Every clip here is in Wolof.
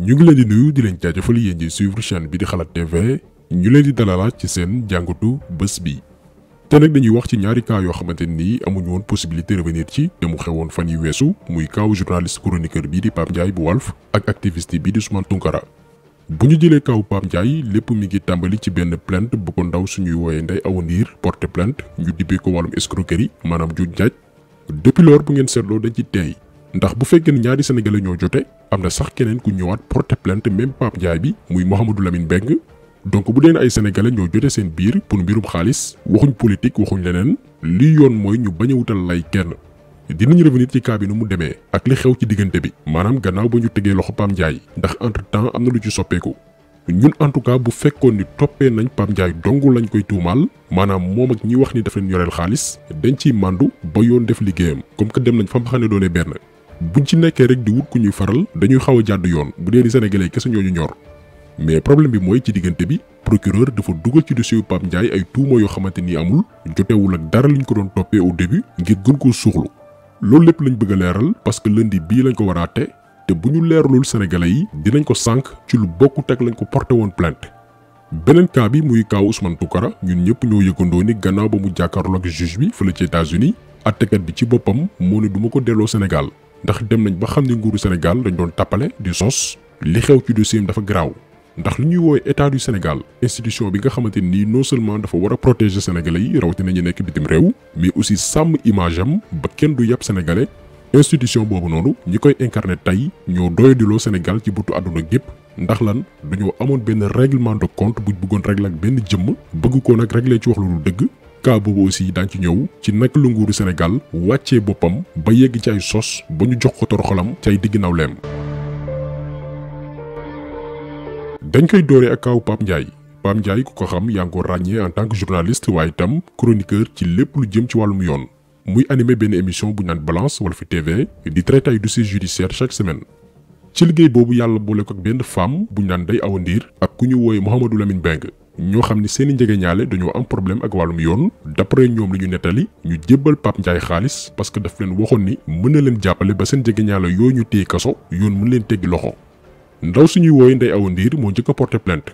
ñu ngi leen di nuyu di leen jaajëfal yéen ñi suivre chaîne bi di xalaat TV ñu leen di dalalaat ci seen jàngatu bés bi te nag dañuy wax ci ñaari cas yoo xamante ni amuñu woon possibilité revenir ci te mu xewoon fan yi weesu muy kaawu journaliste chroniqueur bii di Pape Ndiaye bu Walf ak activiste bii di Ousmane Tounkara. bu ñu jëlee kaawu Pape Ndiaye lépp mi ngi tàmbali ci benn plainte bu ko ndaw suñuy wooyee Ndeye Awa Ndir porté plainte ñu dippee ko wàllum escroquerie maanaam juuj njaaj depuis lors bu ngeen seetloo dañ ci teey ndax bu fekkee ne ñaari sénégalais ñoo jote am na sax keneen ku ñëwaat porté plainte même Pape Ndiaye bi muy Mouhamadou Lamine Mbengue donc bu dee ay sénégalais ñoo jote seen biir pour mbirum xaalis waxuñ politique waxuñ leneen li yoon mooy ñu bañ a wutal lay kenn. dinañ revenir ci cas bi nu mu demee ak li xew ci diggante bi maanaam gannaaw ba ñu tegee loxo Pape Ndiaye ndax entre temps am na lu ci soppeeku ñun en tout cas bu fekkoon ni toppee nañ Pape Ndiaye dong lañ koy tuumaal maanaam moom ak ñi wax ni daf leen yoreel xaalis dañ ciy màndu ba yoon def liggéeyam comme que dem nañ fa xam ne doone benn. buñ ci nekkee rek di wut ku ñuy faral dañuy xaw a jàdd yoon bu dee ni sénégalais kese ñoo ñu ñor mais problème bi mooy ci diggante bi procureur dafa dugal ci dossier yu Pape Ndiaye ay tuuma yoo xamante ni amul jotewul ak dara liñ ko doon toppee au début ngir gën koo suuxlu loolu lépp lañ bëgg a leeral parce que lundi bii lañ ko war a àtte te bu ñu leeralul sénégalais yi dinañ ko sànq ci lu bokkut ak lañ ko porté woon plainte. beneen cas bi muy kaaw Ousmane Tounkara ñun ñëpp ñoo yëgandoo ni gannaaw ba mu jàkkaarloo ak juge bi fële ci États-Unis àttekat bi ci boppam moo ne du ma ko delloo Sénégal ndax dem nañ ba xam ne nguuru Sénégal dañ doon tappale di sos li xew ci dossier dafa garaaw ndax li ñuy woowee état du Sénégal institution bi nga xamante ni non seulement dafa war a protéger sénégalais yi rawatina ñu nekk bitim réew mais aussi sàmm image am ba kenn du yàpp sénégalais institution boobu noonu ñi koy incarné tey ñoo doyadiloo Sénégal ci bëtu àdduna gépp ndax lan dañoo amoon benn règlement de compte buñ bëggoon régler ak benn jëmm bëgg ko nag régler ci wax lu dul dëgg. cas boobu aussi daañu ci ñëw ci naka la nguuru Sénégal wàccee boppam ba yegg ci ay sos ba ñu jox ko toroxalam ci ay digg nawleem. dañ koy dooree ak kaawu Pape Ndiaye Pape Ndiaye ku ko xam yaa ngi ko ràññee en tant que journaliste waaye itam chroniqueur ci lépp lu jëm ci wàllum yoon muy animé benn émission bu ñu naan Balance Walf TV di traité ay dossiers judiciaires chaque semaine. ci liggéey boobu yàlla boole ko ak benn femme bu ñu naan Ndeye Awa Ndir ak ku ñu wooyee Mouhamadou Lamine Mbengue ñoo xam ni seeni njegeñaale dañoo am problème ak wàllum yoon d'après ñoom li ñu nettali ñu jébbal Pape Ndiaye xaalis parce que daf leen waxoon ni mën na leen jàppale ba seen njegeñaale yooyu ñu téye kaso yoon mën leen teggi loxo. ndaw suñuy wooye Ndeye Awa Ndir moo njëkk a porté plainte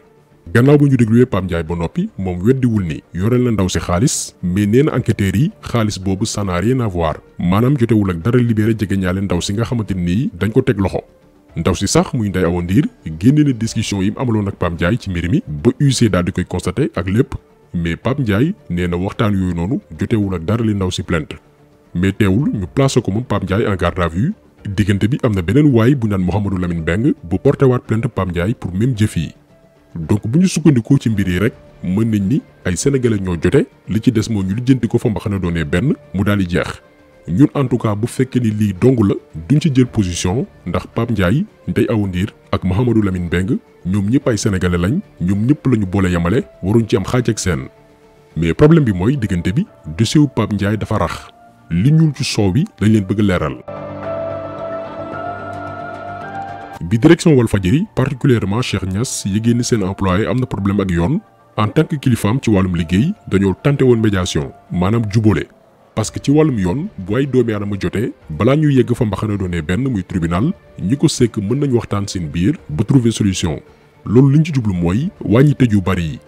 gannaaw ba ñu dégluwee Pape Ndiaye ba noppi moom weddiwul ni yoreel na ndaw si xaalis mais nee na enquêteurs yi xaalis boobu ça n'a rien à voir maanaam jotewul ak dara libéré jegeñaale ndaw si nga xamante ni dañ ko teg loxo. ndaw si sax muy Ndeye Awa Ndir génne na discussion yi mu amaloon ak Pape Ndiaye ci mbir mi ba UC daal di koy constaté ak lépp mais Pape Ndiaye nee na waxtaan yooyu noonu jotewul ak dara li ndaw si plainte mais teewul ñu placé ko moom Pape Ndiaye en garde à vue diggante bi am na beneen waay bu naan Mouhamadou Lamine Mbengue bu porté waat plainte Pape Ndiaye pour même jëf yi donc bu ñu sukkandikoo ci mbir yi rek mën nañ ni ay sénégalais ñoo jote li ci des moo ñu lijjanti ko fa mbaxana doonee benn mu daal di jeex. ñun en tout cas bu fekkee ni lii dong la duñ ci jël position ndax Pape Ndiaye Ndeye Awa Ndir ak Mouhamadou Lamine Mbengue ñoom ñëpp ay sénégalais lañ ñoom ñëpp la ñu boole yamale waruñ ci am xaaj ak seen mais problème bi mooy diggante bi dossier wu Pape Ndiaye dafa rax li ñuul ci soow bi lañ leen bëgg a leeral. bi direction Walfadjri particulièrement Cheikh Niass yëgee ni seen employé am na problème ak yoon en tant que kilifaam ci wàllum liggéey dañoo tenté woon médiation maanaam jubóole. parce que ci wàllum yoon bu ay doomi aadama jotee balaa ñuy yegg fa mbaxana doonee benn muy tribunal ñi ko sekk mën nañ waxtaan seen biir ba trouver solution loolu liñ ci jublu mooy wàññi tëj yu bari yi.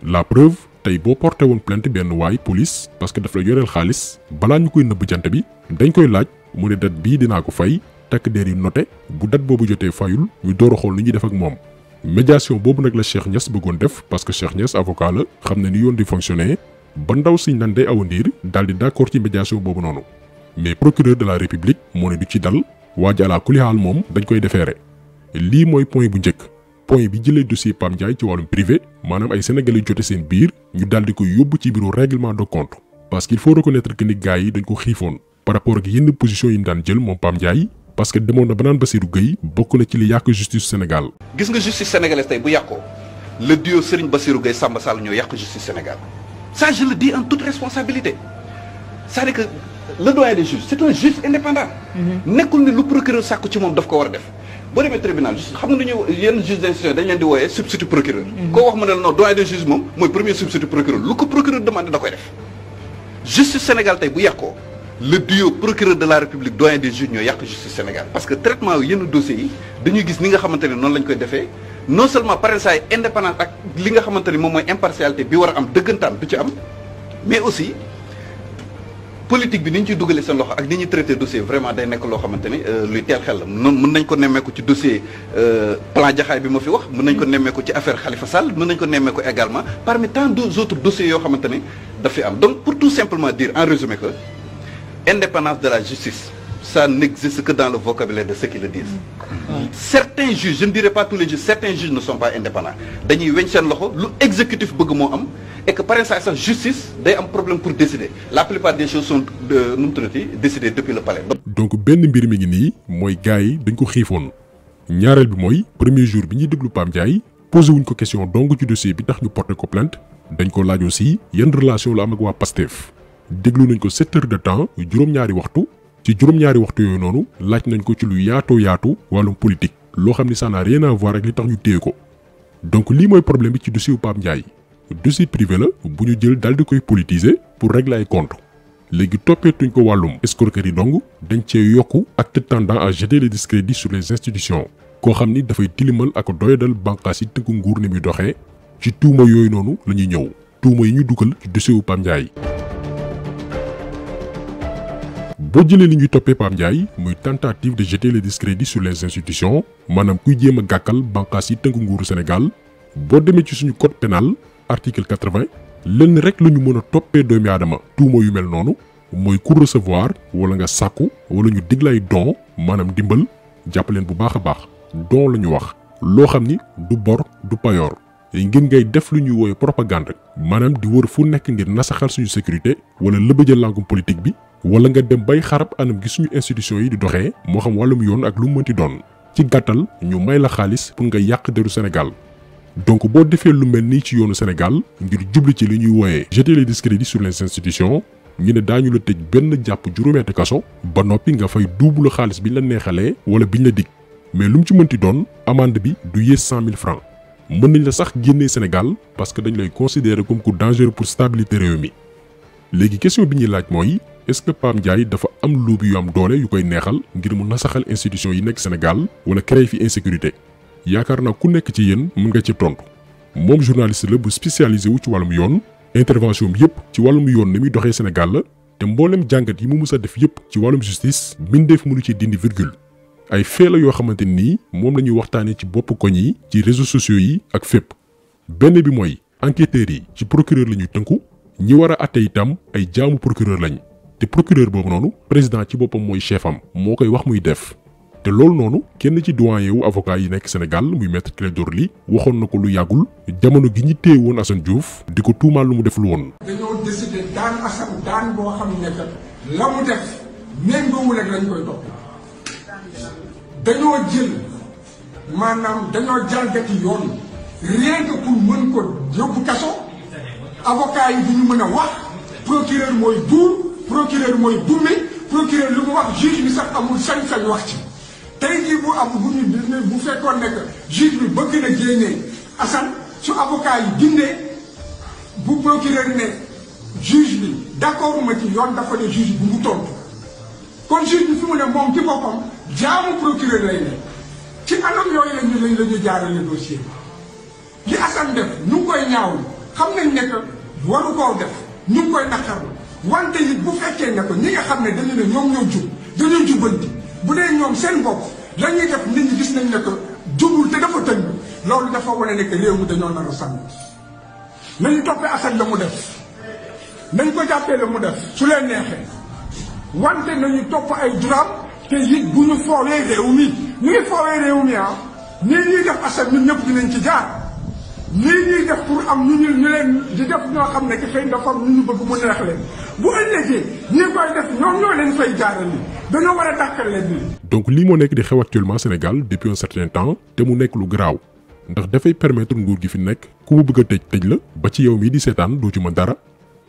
la preuve tey boo porté woon plainte benn waay police parce que daf la yoreel xaalis balaa ñu koy nëbb jant bi dañ koy laaj mu ne date bii dinaa ko fay takk der yi noté bu date boobu jotee fayul ñu door a xool ni ñuy def ak moom. médiation boobu nag la Cheikh Niass bëggoon def parce que Cheikh Niass avocat la xam ne ni yoon di fonctionner. ba ndaw siñ naan Ndeye Awa Ndir daal di d'accord ci médiation boobu noonu mais procureur de la république moo ne du ci dal waa ji àla kulihaal moom dañ koy defeere lii mooy point bu njëkk point bi jëlee dossier Pape Ndiaye ci wàllum privé maanaam ay sénégalais jote seen biir ñu daal di koy yóbbu ci bureau règlement de compte parce qu'il faut reconnaître que ni gars yi dañ ko xiifoon par rapport ak yenn position yi ñu daan jël moom Pape Ndiaye parce que demoon na ba naan Bassirou Gueye bokk na ci li yàq justice Sénégal. gis nga justice sénégalaise tey bu yàqoo le duo Serigne Bassirou Gueye Samba Sall ñoo yàq justice Sénégal. Ça, je le dis en toute responsabilité. C'est-à-dire que le doyen des juges, c'est un juge indépendant. Nekkul ni lu procureur sàkku ci moom daf ko war a def. boo demee tribunal xam nga dañuy yenn juge d'instruction dañ leen di wooyee substitut procureur. koo wax mu ne non doyen des juges moom mooy premier substitut procureur lu ko procureur demandé da koy def. justice Sénégal tey bu yàqoo le duo procureur de la République doyen des juges ñoo yàq justice Sénégal. parce que traitement yu yenn dossiers yi dañuy gis ni nga xamante ne noonu lañ koy defee non seulement parrainage indépendant ak li nga xamante ni moom mooy impartialité bi war a am dëggantaan du ci am mais aussi politique bi ni ñu ciy dugalee seen loxo ak ni ñuy traité dossier vraiment day nekk loo xamante ni luy teel xel la noonu mën nañ ko nemmeeku ci dossier plan Jaxaay bi ma fi wax mën nañ ko nemmeeku ci affaire Khalifa Sall mën nañ ko nemmeeku également parmi tant d'autres dossiers yoo xamante ni daf fi am donc pour tout simplement dire en résumé que indépendance de la justice ça n'existe que dans le vocabulaire de ceux qui le disent. Certains juges, je ne dirais pas tous les juges, certains juges ne sont pas indépendants. Dañuy weñ seen loxo lu exécutif bëgg moo am et que par exemple sax justice day am problème pour décider. La plupart des choses sont nu mu tuddati décidées depuis le palais. donc benn mbir mi ngi nii mooy gars yi dañ ko xiifoon ñaareel bi mooy premier jour bi ñuy déglu Pape Ndiaye posé wuñ ko question dong ci dossier bi tax ñu porté ko plainte dañ ko laaj aussi yan relation la am ak waa Pastef déglu nañ ko 7 heures de temps juróom-ñaari waxtu. ci juróom-ñaari waxtu yooyu noonu laaj nañ ko ci lu yaatu wàllum politique loo xam ni ça n'a rien à voir ak li tax ñu téye ko donc lii mooy problème bi ci dossier wu Pape Ndiaye dossier privé la bu ñu jël daal di koy politiser pour régler ay compte léegi toppeetuñ ko wàllum escroquerie dong dañ cee yokku acte tendant à jeter le discrédit sur les institutions koo xam ni dafay tilimal ak doyadal bànqaas yi tënku nguur ni muy doxee ci tuuma yooyu noonu la ñuy ñëw tuuma yi ñu dugal ci dossier wu Pape Ndiaye. boo jëlee li ñuy toppee Pape Ndiaye muy tentative de jeter le discrédit sur les institutions maanaam kuy jéem a gàkkal bànqaas yi tënk nguuru Sénégal boo demee ci suñu code pénal article 80 lenn rek la ñu mën a toppee doomi aadama tuuma yu mel noonu mooy ku recevoir wala nga sàkku wala ñu diglay don maanaam dimbal jàppaleen bu baax a baax don la ñu wax loo xam ni du bor du payoor ngir ngay def lu ñuy woowe propagande maanaam di wër fu nekk ngir nasaxal suñu sécurité wala lëbëjal langum politique bi wala nga dem bay xarab anam gi suñu institution yi di doxee moo xam wàllum yoon ak lu mu mënti doon ci gàttal ñu may la xaalis pour nga yàq deru Sénégal donc boo defee lu mel nii ci yoonu Sénégal ngir jubli ci li ñuy wooyee jeter le discrédit sur les institutions ñu ne daañu la tëj benn jàpp juróomeeti kaso ba noppi nga fay double xaalis biñ la neexalee wala biñ la dig mais lu mu ci mënti doon amende bi du yées 100 000 francs mën nañ la sax génnee Sénégal parce que dañ lay considérer comme ku dangereux pour stabilité réew mi léegi question bi ñuy laaj mooy est-ce que Pape Ndiaye dafa am lobby yu am doole yu koy neexal ngir mu nasaxal institution yi nekk Sénégal wala créer fi insécurité yaakaar naa ku nekk ci yéen mën nga ci tontu moom journaliste la bu spécialisé wu ci wàllum yoon intervention bi yëpp ci wàllum yoon ni muy doxee Sénégal la te mboolem jàngat yi mu mus a def yëpp ci wàllum justice mbindeef mënu ci dindi virgule ay fee la yoo xamante nii moom la ñuy waxtaanee ci bopp koñ yi ci réseaux sociaux yi ak fépp benn bi mooy enquêteurs yi ci procureur la ñuy tënku ñi war a atte itam ay jaamu procureur lañ te procureur boobu noonu président ci boppam mooy chef am moo koy wax muy def te loolu noonu kenn ci doyen wu avocat yi nekk Sénégal muy maître Clédor Ly waxoon na ko lu yàggul jamono gi ñu téye woon Assane Diouf di ko tuumaal lu mu def lu woon. dañoo décider daan Assane daan boo xam ne que la mu def méngoowul ak lañ koy topp dañoo jël maanaam dañoo jalgati yoon rien que pour mën ko yóbbu kaso avocat yi duñu mën a wax procureur mooy buur procureur mooy bumme procureur lu mu wax juge bi sax amul sañ-sañ wax ci tey jii bu am bu fekkoon ne que juge bi bëgg na génnee Assane su avocat yi dindee bu procureur ne juge bi d'accord ma ci yoon dafa ne juge bi mu tontu kon juge bi fi mu ne moom ci boppam jaamu procureur lay ne ci anam yooyu la ñu jaarale dossier bi li Assane def ñu ngi koy ñaawlu xam nañ ne que waru koo def ñu ngi koy naqarlu wante it bu fekkee ne ko ñi nga xam ne dañu ne ñoom ñoo jub dañoo jubanti bu dee ñoom seen bopp la ñuy def nit ñi gis nañ ne que jubul te dafa tënk loolu dafa wane ne que réew mi dañoo nar a sànni nañu toppee Assane la mu def nañ ko jàppee la mu def su leen neexee wante nañu topp ay duraam te it bu ñu foowee réew mi ñu ngi foowee réew mi ah nii ñuy def Assane ñun ñëpp dinañ ci jaar lii ñuy def pour am ñu leen di def ñoo xam ne ki xëy dafa am ñu bëgg mu neex leen bu ëllëgee ñi koy def ñoom ñoo leen fay jaaral ni dañoo war a dàkkal leen ni donc lii moo nekk di xew actuellement Sénégal depuis un certain temps te mu nekk lu garaaw ndax dafay permettre nguur gi fi nekk ku mu bëgg a tëj la ba ci yow mii di seetaan doo ci mën dara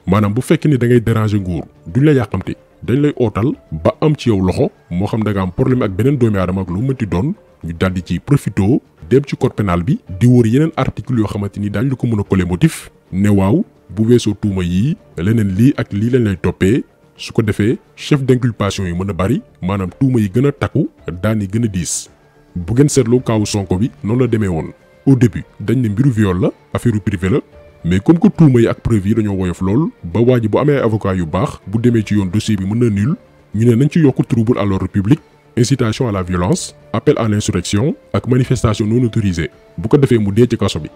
maanaam bu fekkee ni da ngay déranger nguur duñ la yàqamte dañ lay ootal ba am ci yow loxo moo xam da nga am problème ak beneen doomi aadama ak lu mënti doon ñu daldi ci profito dem ci code pénal bi di wër yeneen article yoo xamante ni daañu la ko mën a coller motif ne waaw bu weesoo tuuma yii leneen lii ak lii lañ lay toppee su ko defee chef d'inculpation yi mën a bari maanaam tuuma yi gën a takku daan yi gën a diis. bu ngeen seetloo kaawu Sonko bi noonu la demee woon au début dañ ne mbiru viol la affaire privé la mais comme que tuuma yi ak preuve yi dañoo woyof lool ba waa ji bu amee avocat yu baax bu demee ci yoon dossier bi mën na nul ñu ne nañ ci yokk trouble à l'ordre public, incitation à la violence, appel à l'insurrection ak manifestation non autorisée bu ko defee mu dee ci kaso bi.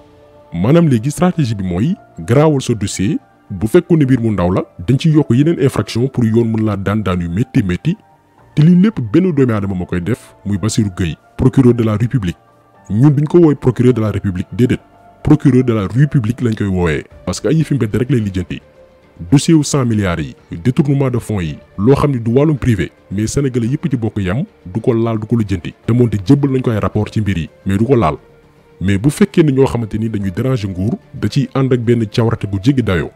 maanaam léegi stratégie bi mooy garaawal sa dossier bu fekkoon ne mbir mu ndaw la dañ ci yokk yeneen infraction pour yoon mën laa daan yu métti métti te lii lépp benn doomi aadama ma koy def muy Bassirou Gueye procureur de la République. ñun duñ ko woowee procureur de la République déedéet procureur de la République lañ koy woowee parce que ay yëfi mbedd rek lay lijjanti. dossier wu 100 milliards yi détournement de fonds yi loo xam ne du wàllum privé mais sénégalais yëpp ci bokk yam du ko laal du ko lijjanti te moonte jébbal nañ ko ay rapport ci mbir yi mais du ko laal. mais bu fekkee ne ñoo xamante ni dañuy déranger nguur da ciy ànd ak benn cawarte bu jéggi dayoo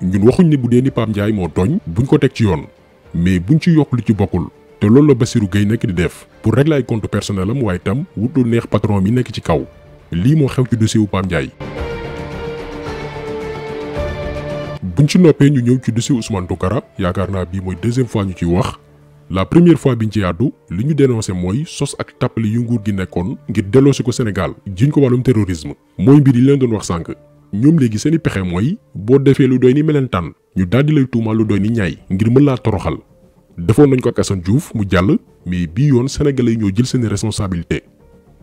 ñun waxuñ ne bu dee ni Pape Ndiaye moo tooñ buñ ko teg ci yoon mais buñ ci yokk lu ci bokkul te loolu la Bassirou Gueye nekk di def pour régler ay compte personnel am waaye tam wut lu neex patron mi nekk ci kaw lii moo xew ci dossier wu Pape Ndiaye. buñ ci noppee ñu ñëw ci dossier Ousmane Tounkara yaakaar naa bii mooy deuxième fois ñu ciy wax la première fois biñ ci yàddu li ñu dénoncé mooy sos ak tàppale yu nguur gi nekkoon ngir delloosi ko Sénégal jiñ ko wàllum terrorisme mooy mbir yi leen doon wax sànq ñoom léegi seeni pexe mooy boo defee lu doy ni melentaan ñu daldi lay tuumaal lu doy ni ñaay ngir mën laa toroxal. defoon nañ ko ak Assane Diouf mu jàll mais bii yoon sénégalais yi ñoo jël seeni responsabilité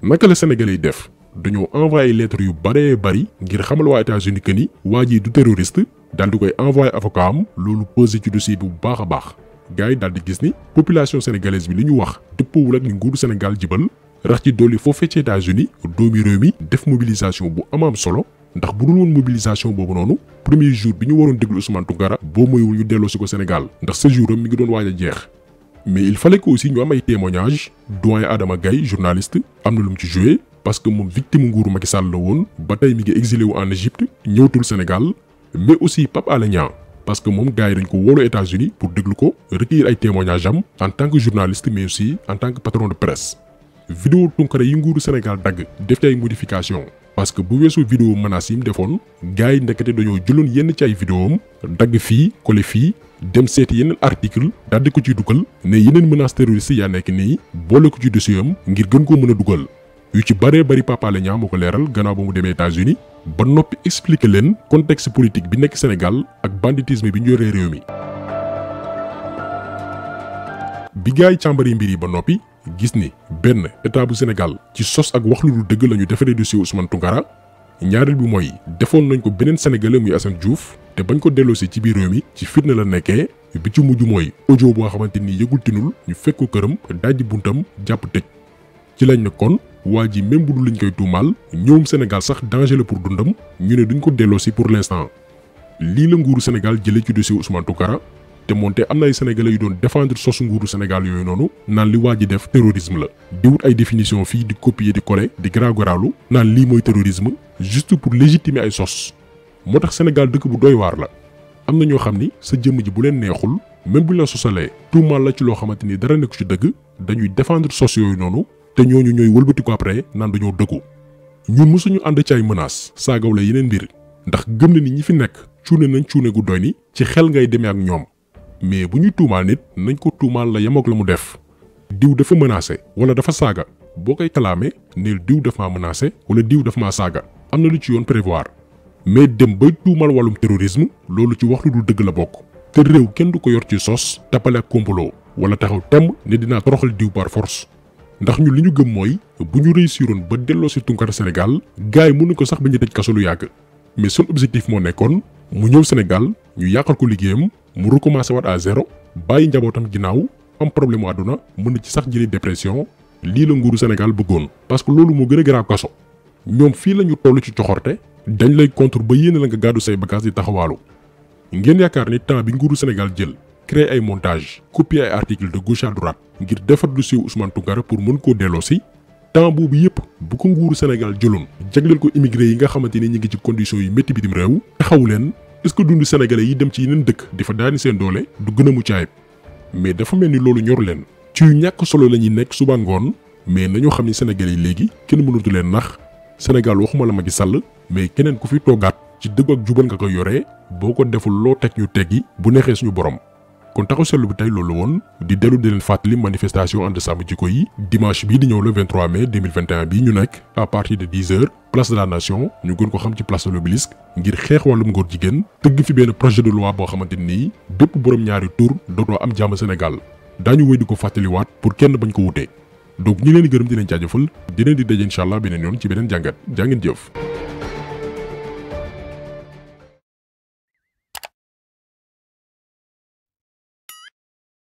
naka la sénégalais yi def dañoo envoyé lettre yu baree bari ngir xamal waa États-Unis que ni waa ji du terroriste daal di koy envoyé avocat am loolu pesé ci dossier bi bu baax a baax gars yi daal di gis ni population sénégalaise bi li ñu wax dëppoowul ak ni nguuru Sénégal jibal rax ci dolli foofee ci États-Unis doomi réew mi def mobilisation bu am solo ndax bu dul woon mobilisation boobu noonu premier jour bi ñu waroon déglu Ousmane Tounkara boo moywul ñu delloo si ko Sénégal ndax séjour am mi ngi doon waaj a jeex. mais il fallait que aussi ñu am ay témoignages doyen Adama Gaye journaliste am na lu mu ci joué parce que moom victime nguuru Macky Sall la woon ba tey mi ngi exilé wu en Égypte ñëwatul Sénégal mais aussi Pape Alé Niang parce que moom gars yi dañ ko wóolu États-Unis pour déglu ko recueillir ay témoignages am en tant que journaliste mais aussi en tant que patron de presse. vidéo Tounkara yi nguuru Sénégal dagg def ci ay modifications parce que bu weesoo vidéo menaces yi mu defoon gars yi ndekete dañoo jëloon yenn ci ay vidéo am dagg fii collé fii dem seeti yeneen article daal di ko ciy dugal ne yeneen menaces terroristes yaa nekk nii boole ko ci dossier am ngir gën koo mën a dugal yu ci bëree bëri Pape Alé Niang moo ko leeral gannaaw ba mu demee États-Unis ba noppi expliquer leen contexte politique bi nekk Sénégal ak banditisme bi ñu yoree réew mi. bi gars yi càmbari mbir yi ba noppi gis ni benn état bu Sénégal ci sos ak wax lu dul dëgg la ñu defaree dossier Ousmane Tounkara ñaareel bi mooy defoon nañ ko beneen sénégalais muy Assane Diouf te bañ ko delloosi ci biir réew mi ci fitna la nekkee bi ci mujj mooy audio boo xamante ni yëgul tinul ñu fekk ko këram dajji buntam jàpp tëj ci lañ ne kon waa ji même bu dul lañ koy tuumaal ñëwum Sénégal sax danger la pour dundam ñu ne duñ ko delloosi pour l'instant lii la nguuru Sénégal jëlee ci dossier Ousmane Tounkara te moonte am na ay sénégalais yu doon défendre sosu nguuru Sénégal yooyu noonu naan li waa ji def terrorisme la di wut ay définition fii di copier di coller di garaaw-garaawlu naan lii mooy terrorisme juste pour légitimer ay sos moo tax Sénégal dëkk bu doy waar la am na ñoo xam ni sa jëmm ji bu leen neexul même buñ la sosalee tuumaal la ci loo xamante ni dara nekku ci dëgg dañuy défendre sos yooyu noonu te ñooñu ñooy wëlbati ko après naan dañoo dëggu ñun mosuñu ànd ci ay menaces saagaw la yeneen mbir ndax gëm na ni ñi fi nekk cuune nañ cuune gu doy ni ci xel ngay demee ak ñoom mais bu ñuy tuumaal nit nañ ko tuumaal la yemook la mu def diw dafa menacé wala dafa saaga boo koy kalaame neel diw daf maa menacé wala diw daf maa saaga am na lu ci yoon prévoir mais dem bay tuumal wàllum terrorisme loolu ci wax lu dul dëgg la bokk te réew kenn du ko yor ci sos tappale ak complot wala taxaw temm ne dinaa toroxal diw par force ndax ñu li ñu gëm mooy bu ñu réussiroon ba delloo si Tounkara Sénégal gars yi mënu ko sax ba ñu tëj kaso lu yàgg mais son objectif moo nekkoon mu ñëw Sénégal ñu yàqal ko liggéeyam mu recommencé waat à zéro bàyyi njabootam ginnaaw am problème mu àdduna mën na ci sax jëlee dépression lii la nguuru Sénégal bëggoon parce que loolu moo gën a garaaw kaso ñoom fii la ñu toll ci coxorte dañ lay contre ba yéene la nga gàddu say bagages di taxawaalu ngeen yaakaar ni temps bi nguuru Sénégal jël créer ay montage copier ay articles de gauche à droite ngir defar dossier Ousmane Tounkara pour mën koo delloo si temps boobu yëpp bu ko nguuru Sénégal jëloon jagleel ko immigré yi nga xamante ni ñu ngi ci conditions yu métti bitim réew taxawu leen est-ce que dundu sénégalais yi dem ci yeneen dëkk di fa daani seen doole du gën a mucc ayib mais dafa mel ni loolu ñor leen ci yu ñàkk solo la ñuy nekk suba ngoon mais nañoo xam ni sénégalais yi léegi kenn mënatu leen nax Sénégal waxuma la Macky Sall mais keneen ku fi toogaat ci dëgg ak jubal nga koy yoree boo ko deful loo teg ñu teggi bu neexee suñu borom kon taxaw seetlu bi tey loolu woon di dellu di leen fàttali manifestation ànd sàmm jikko yi dimanche bii di ñëw le 23 mai 2021 bii ñu nekk à partir de 10h place de la nation ñu gën ko xam ci place de l'Obélisque ngir xeex wàllum ngóor jigéen tëgg fi benn projet de loi boo xamante nii bépp borom ñaari tur dootoo am jàmm Sénégal daañu wéy di ko fàttaliwaat pour kenn bañ ko wutee donc ñi leen di gërëm di leen jaajëfal di leen di daje incha allah beneen yoon ci beneen jàngat jaa ngeen jëf.